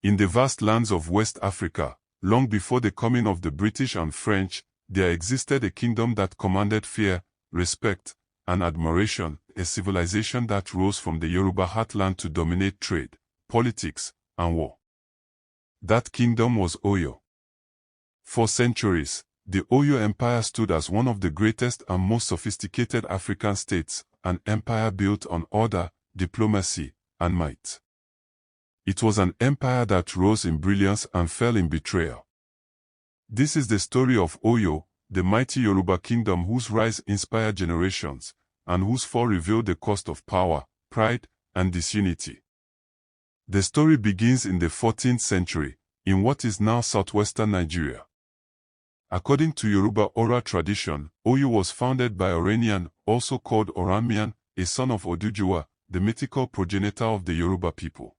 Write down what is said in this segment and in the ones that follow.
In the vast lands of West Africa, long before the coming of the British and French, there existed a kingdom that commanded fear, respect, and admiration, a civilization that rose from the Yoruba heartland to dominate trade, politics, and war. That kingdom was Oyo. For centuries, the Oyo Empire stood as one of the greatest and most sophisticated African states, an empire built on order, diplomacy, and might. It was an empire that rose in brilliance and fell in betrayal. This is the story of Oyo, the mighty Yoruba kingdom whose rise inspired generations, and whose fall revealed the cost of power, pride, and disunity. The story begins in the 14th century, in what is now southwestern Nigeria. According to Yoruba oral tradition, Oyo was founded by Oranian, also called Oramian, a son of Oduduwa, the mythical progenitor of the Yoruba people.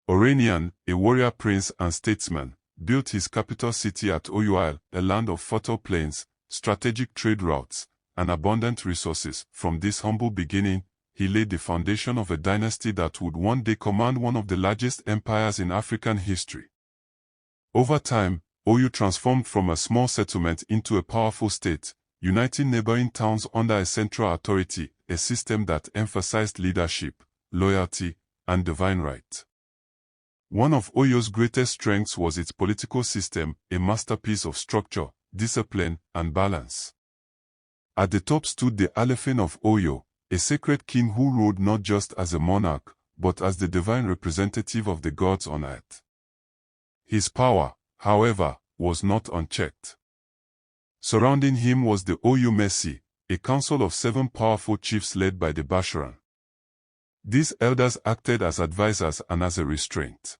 Oranian, a warrior prince and statesman, built his capital city at Oyo Isle, a land of fertile plains, strategic trade routes, and abundant resources. From this humble beginning, he laid the foundation of a dynasty that would one day command one of the largest empires in African history. Over time, Oyo transformed from a small settlement into a powerful state, uniting neighboring towns under a central authority, a system that emphasized leadership, loyalty, and divine right. One of Oyo's greatest strengths was its political system, a masterpiece of structure, discipline, and balance. At the top stood the Alaafin of Oyo, a sacred king who ruled not just as a monarch, but as the divine representative of the gods on earth. His power, however, was not unchecked. Surrounding him was the Oyo mesi, a council of 7 powerful chiefs led by the Basharan. These elders acted as advisors and as a restraint.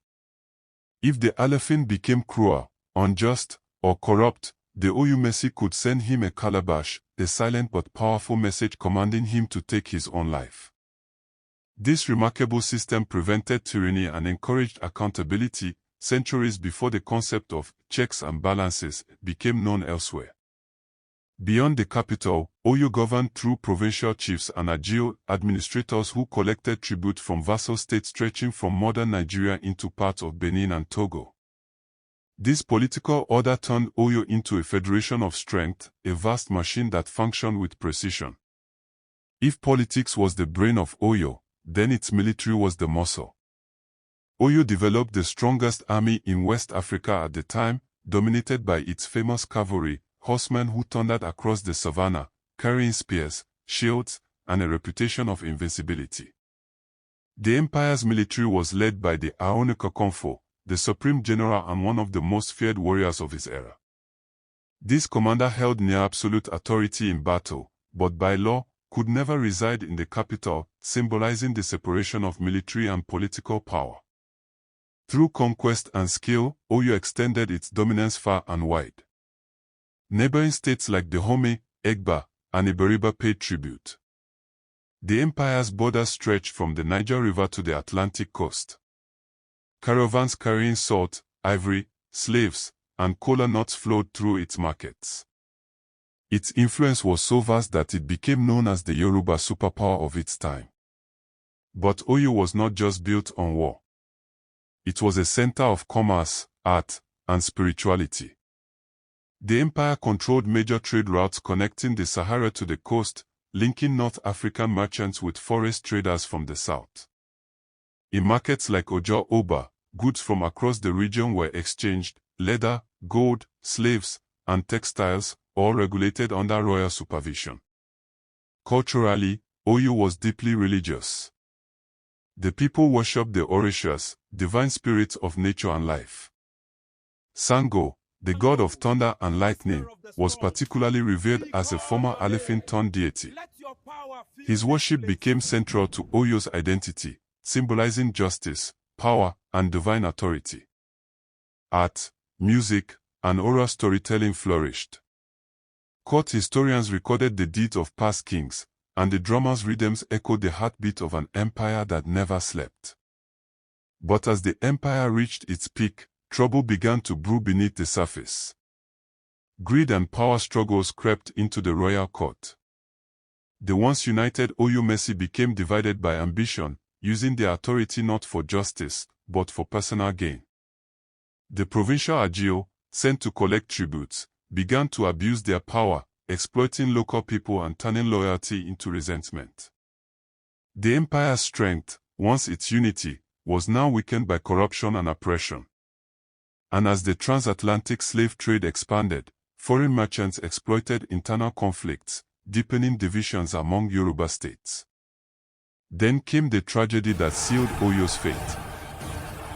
If the Alaafin became cruel, unjust, or corrupt, the Oyo mesi could send him a calabash, a silent but powerful message commanding him to take his own life. This remarkable system prevented tyranny and encouraged accountability, centuries before the concept of checks and balances became known elsewhere. Beyond the capital, Oyo governed through provincial chiefs and agile administrators who collected tribute from vassal states stretching from modern Nigeria into parts of Benin and Togo. This political order turned Oyo into a federation of strength, a vast machine that functioned with precision. If politics was the brain of Oyo, then its military was the muscle. Oyo developed the strongest army in West Africa at the time, dominated by its famous cavalry, horsemen who thundered across the savannah, carrying spears, shields, and a reputation of invincibility. The empire's military was led by the Aonekakonfo, the supreme general and one of the most feared warriors of his era. This commander held near absolute authority in battle, but by law, could never reside in the capital, symbolizing the separation of military and political power. Through conquest and skill, Oyo extended its dominance far and wide. Neighboring states like Dahomey, Egba, and Iberiba paid tribute. The empire's borders stretched from the Niger River to the Atlantic coast. Caravans carrying salt, ivory, slaves, and kola nuts flowed through its markets. Its influence was so vast that it became known as the Yoruba superpower of its time. But Oyo was not just built on war. It was a center of commerce, art, and spirituality. The empire controlled major trade routes connecting the Sahara to the coast, linking North African merchants with forest traders from the south. In markets like Ojo Oba, goods from across the region were exchanged, leather, gold, slaves, and textiles, all regulated under royal supervision. Culturally, Oyo was deeply religious. The people worshipped the Orishas, divine spirits of nature and life. Sango, the god of thunder and lightning, was particularly revered as a former Alaafin-turned deity. His worship became central to Oyo's identity, symbolizing justice, power, and divine authority. Art, music, and oral storytelling flourished. Court historians recorded the deeds of past kings, and the drama's rhythms echoed the heartbeat of an empire that never slept. But as the empire reached its peak, trouble began to brew beneath the surface. Greed and power struggles crept into the royal court. The once united Oyo mesi became divided by ambition, using their authority not for justice, but for personal gain. The provincial agio, sent to collect tributes, began to abuse their power, exploiting local people and turning loyalty into resentment. The empire's strength, once its unity, was now weakened by corruption and oppression. And as the transatlantic slave trade expanded, foreign merchants exploited internal conflicts, deepening divisions among Yoruba states. Then came the tragedy that sealed Oyo's fate.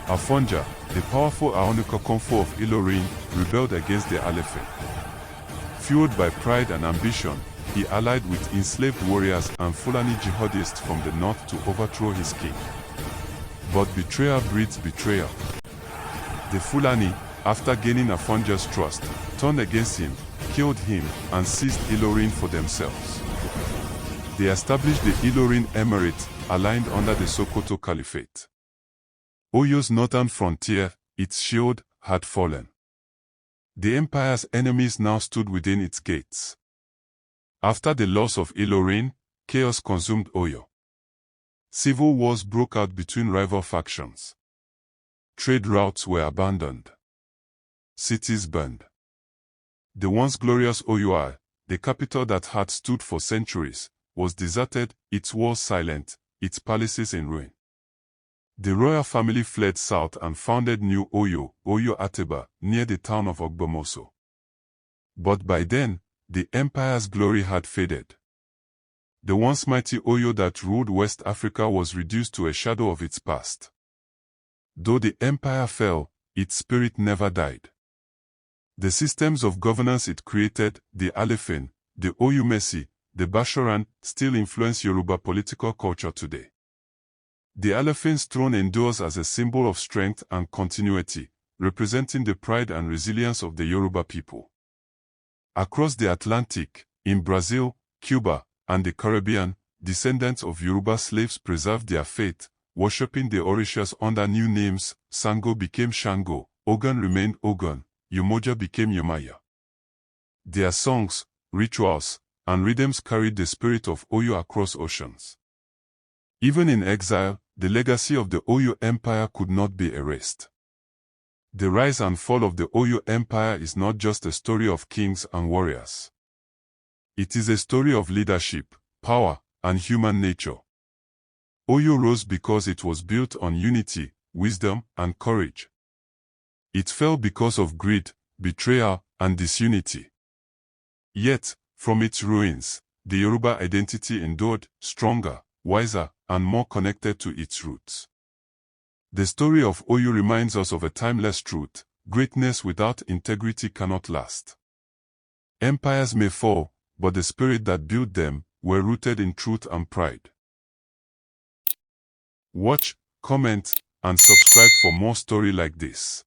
Afonja, the powerful Aonikokonfo of Ilorin, rebelled against the Alaafin. Fueled by pride and ambition, he allied with enslaved warriors and Fulani jihadists from the north to overthrow his king. But betrayal breeds betrayal. The Fulani, after gaining Afonja's trust, turned against him, killed him, and seized Ilorin for themselves. They established the Ilorin Emirate, aligned under the Sokoto Caliphate. Oyo's northern frontier, its shield, had fallen. The empire's enemies now stood within its gates. After the loss of Ilorin, chaos consumed Oyo. Civil wars broke out between rival factions. Trade routes were abandoned. Cities burned. The once glorious Oyo, the capital that had stood for centuries, was deserted, its walls silent, its palaces in ruin. The royal family fled south and founded New Oyo, Oyo Ateba, near the town of Ogbomoso. But by then, the empire's glory had faded. The once mighty Oyo that ruled West Africa was reduced to a shadow of its past. Though the empire fell, its spirit never died. The systems of governance it created, the Alaafin, the Oyo mesi, the Basharan, still influence Yoruba political culture today. The Alaafin's throne endures as a symbol of strength and continuity, representing the pride and resilience of the Yoruba people. Across the Atlantic, in Brazil, Cuba, and the Caribbean, descendants of Yoruba slaves preserved their faith, worshipping the Orishas under new names. Sango became Shango, Ogun remained Ogun, Yomoja became Yomaya. Their songs, rituals, and rhythms carried the spirit of Oyo across oceans. Even in exile, the legacy of the Oyo Empire could not be erased. The rise and fall of the Oyo Empire is not just a story of kings and warriors. It is a story of leadership, power, and human nature. Oyo rose because it was built on unity, wisdom, and courage. It fell because of greed, betrayal, and disunity. Yet, from its ruins, the Yoruba identity endured, stronger, wiser, and more connected to its roots. The story of Oyo reminds us of a timeless truth: greatness without integrity cannot last. Empires may fall, but the spirit that built them were rooted in truth and pride. Watch, comment, and subscribe for more stories like this.